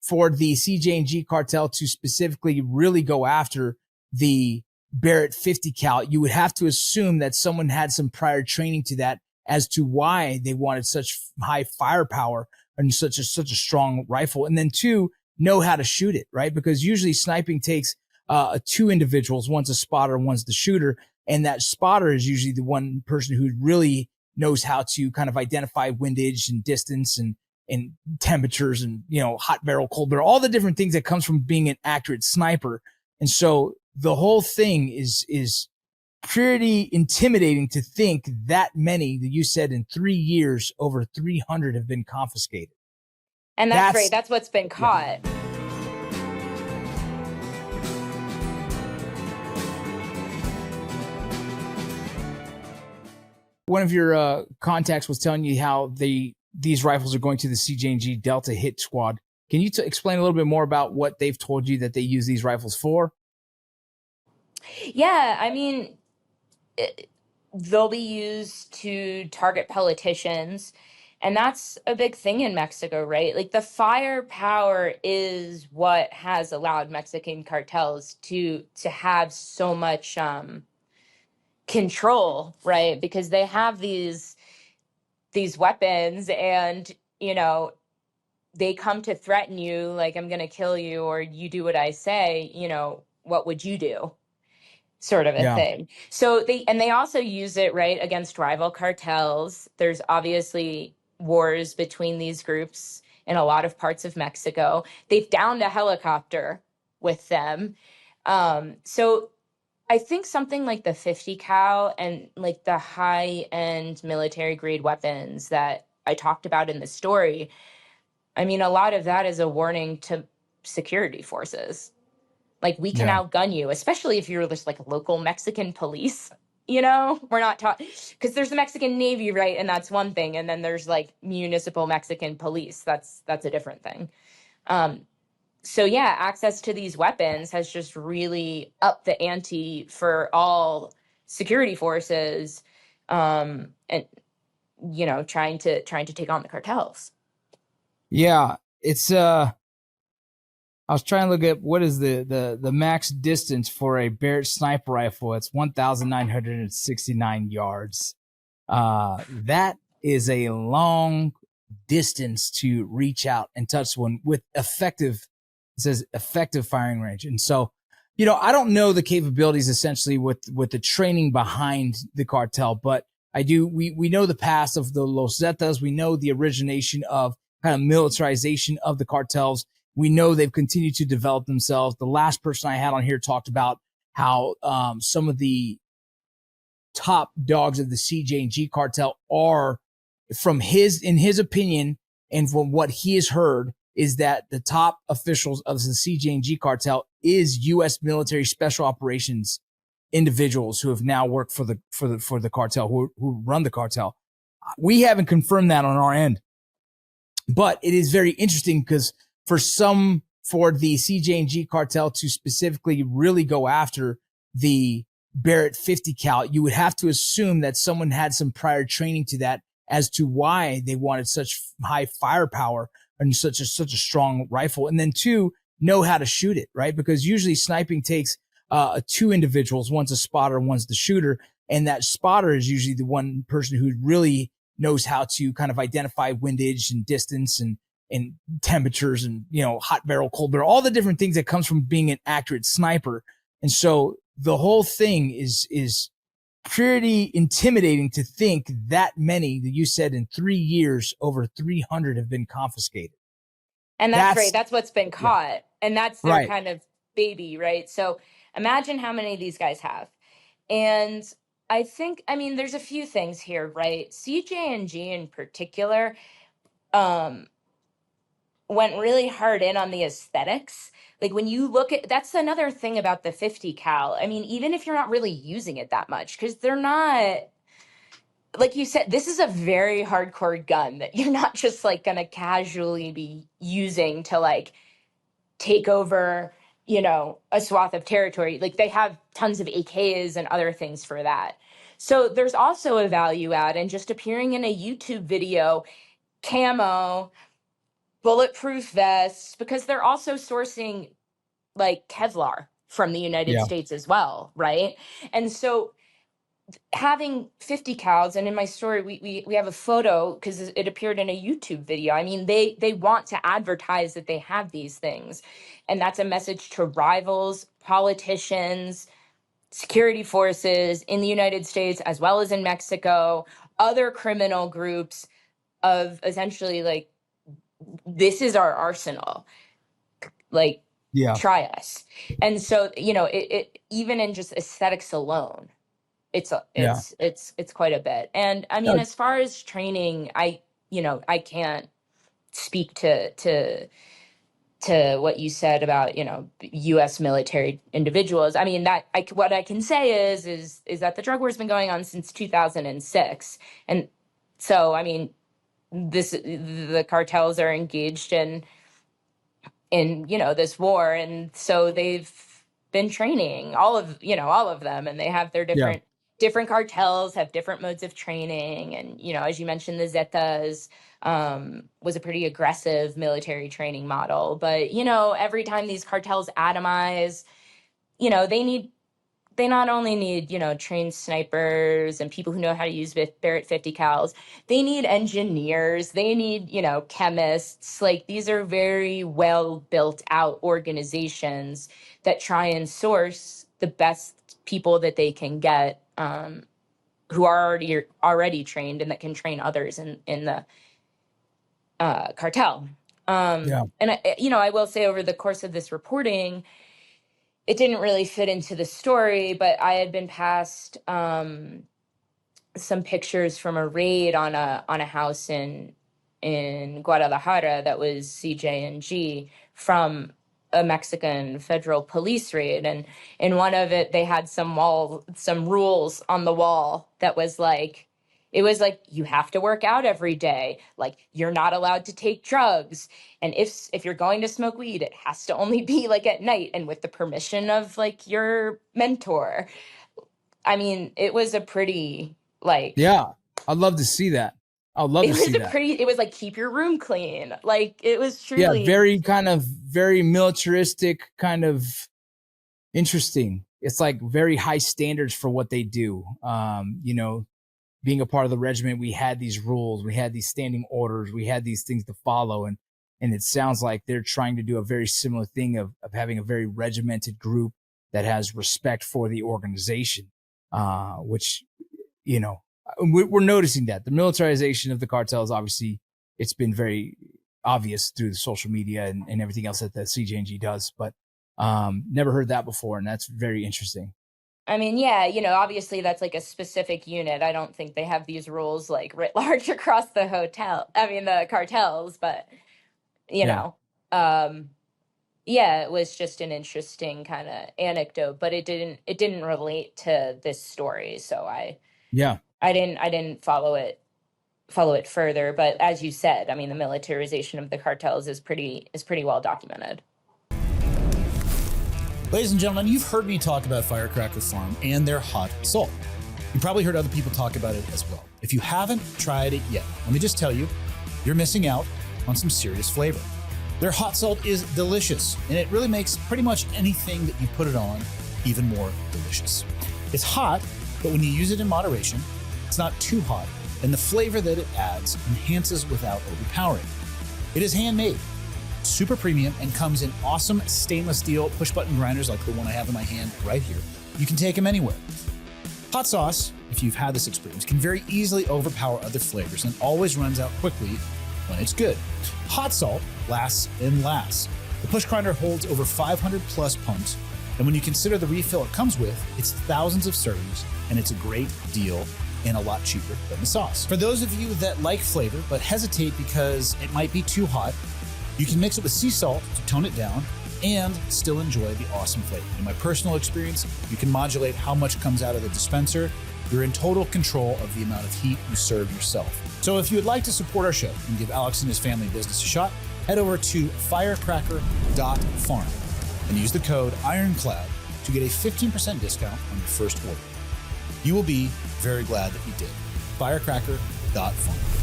for the CJNG cartel to specifically really go after the Barrett 50 cal, you would have to assume that someone had some prior training to that as to why they wanted such high firepower and such a strong rifle. And then two, know how to shoot it, right? Because usually sniping takes two individuals. One's a spotter, one's the shooter. And that spotter is usually the one person who really knows how to kind of identify windage and distance and temperatures and, you know, hot barrel, cold barrel, all the different things that comes from being an accurate sniper. And so the whole thing is pretty intimidating to think that many, that you said in 3 years, over 300 have been confiscated. And that's right. That's what's been caught. Yeah. One of your contacts was telling you how these rifles are going to the CJNG Delta Hit Squad. Can you explain a little bit more about what they've told you that they use these rifles for? Yeah, I mean, they'll be used to target politicians. And that's a big thing in Mexico, right? Like the firepower is what has allowed Mexican cartels to have so much control, right? Because they have these weapons and, you know, they come to threaten you like, I'm going to kill you, or you do what I say, you know, what would you do? Sort of a thing. So they also use it, right, against rival cartels. There's obviously wars between these groups in a lot of parts of Mexico. They've downed a helicopter with them. So I think something like the 50 cal and like the high end military grade weapons that I talked about in the story, I mean, a lot of that is a warning to security forces. Like, we can outgun you, especially if you're just like local Mexican police, you know, we're not talking, because there's the Mexican Navy, right? And that's one thing. And then there's like municipal Mexican police. That's a different thing. So yeah, access to these weapons has just really upped the ante for all security forces, and, you know, trying to take on the cartels. Yeah, it's I was trying to look at what is the max distance for a Barrett sniper rifle. It's 1,969 yards. That is a long distance to reach out and touch one with effective, it says effective firing range. And so, you know, I don't know the capabilities essentially with the training behind the cartel, but we know the past of the Los Zetas. We know the origination of kind of militarization of the cartels. We know they've continued to develop themselves. The last person I had on here talked about how some of the top dogs of the CJNG cartel are, in his opinion, and from what he has heard, is that the top officials of the CJNG cartel is U.S. military special operations individuals who have now worked for the cartel, who run the cartel. We haven't confirmed that on our end, but it is very interesting because for the CJNG cartel to specifically really go after the Barrett 50 cal, you would have to assume that someone had some prior training to that as to why they wanted such high firepower and such a strong rifle. And then two, know how to shoot it, right? Because usually sniping takes two individuals. One's a spotter, one's the shooter. And that spotter is usually the one person who really knows how to kind of identify windage and distance and temperatures and, you know, hot barrel, cold barrel, all the different things that comes from being an accurate sniper. And so the whole thing is pretty intimidating to think that many, that you said in 3 years, over 300 have been confiscated. And that's right. That's what's been caught. And that's their kind of baby, right? So imagine how many of these guys have. And I think, I mean, there's a few things here, right? CJNG in particular, went really hard in on the aesthetics. Like when you look at, that's another thing about the 50 cal. I mean, even if you're not really using it that much, because they're not, like you said, this is a very hardcore gun that you're not just like going to casually be using to like take over, you know, a swath of territory. Like they have tons of AKs and other things for that. So there's also a value add in just appearing in a YouTube video, camo, bulletproof vests, because they're also sourcing like Kevlar from the United Yeah. States as well, right? And so having 50 cals, and in my story we have a photo because it appeared in a YouTube video. I mean, they want to advertise that they have these things, and that's a message to rivals, politicians, security forces in the United States as well as in Mexico, other criminal groups, of essentially like, this is our arsenal, like, Yeah. try us. And so, you know, it even in just aesthetics alone, it's Yeah. it's quite a bit. And I mean, No, as far as training, I can't speak to what you said about, you know, US military individuals. I mean, what I can say is that the drug war has been going on since 2006. And so, I mean, the cartels are engaged in, you know, this war, and so they've been training all of them, and they have their yeah. different cartels have different modes of training. And, you know, as you mentioned, the Zetas was a pretty aggressive military training model. But, you know, every time these cartels atomize, you know, they not only need, you know, trained snipers and people who know how to use Barrett 50 cals, they need engineers, they need, you know, chemists. Like, these are very well built out organizations that try and source the best people that they can get, who are already trained and that can train others in the cartel. Yeah. And you know, I will say, over the course of this reporting, it didn't really fit into the story, but I had been passed some pictures from a raid on a house in Guadalajara that was CJNG, from a Mexican federal police raid. And in one of it, they had some rules on the wall that was like, it was like, you have to work out every day. Like, you're not allowed to take drugs. And if you're going to smoke weed, it has to only be like at night and with the permission of like your mentor. I mean, it was a pretty like, Yeah. I'd love to see that. I'd love to see that. it was like, keep your room clean. Like, it was Yeah. truly, Very militaristic, kind of interesting. It's like very high standards for what they do. You know, being a part of the regiment, we had these rules, we had these standing orders, we had these things to follow. And it sounds like they're trying to do a very similar thing of having a very regimented group that has respect for the organization, which, you know, we're noticing that the militarization of the cartels, obviously, it's been very obvious through the social media and everything else that the CJNG does, but never heard that before. And that's very interesting. I mean, yeah, you know, obviously that's like a specific unit. I don't think they have these rules like writ large across the cartels, but, you Yeah. know, yeah, it was just an interesting kind of anecdote, but it didn't relate to this story. So Yeah. I didn't follow it further. But as you said, I mean, the militarization of the cartels is pretty well documented. Ladies and gentlemen, you've heard me talk about Firecracker Farm and their hot salt. You probably heard other people talk about it as well. If you haven't tried it yet, let me just tell you, you're missing out on some serious flavor. Their hot salt is delicious, and it really makes pretty much anything that you put it on even more delicious. It's hot, but when you use it in moderation, it's not too hot, and the flavor that it adds enhances without overpowering. It is handmade, super premium, and comes in awesome stainless steel push-button grinders like the one I have in my hand right here. You can take them anywhere. Hot sauce, if you've had this experience, can very easily overpower other flavors and always runs out quickly when it's good. Hot salt lasts and lasts. The push grinder holds over 500 plus pumps, and when you consider the refill it comes with, it's thousands of servings, and it's a great deal and a lot cheaper than the sauce. For those of you that like flavor but hesitate because it might be too hot, you can mix it with sea salt to tone it down and still enjoy the awesome flavor. In my personal experience, you can modulate how much comes out of the dispenser. You're in total control of the amount of heat you serve yourself. So if you would like to support our show and give Alex and his family business a shot, head over to firecracker.farm and use the code Ironclad to get a 15% discount on your first order. You will be very glad that you did. Firecracker.farm.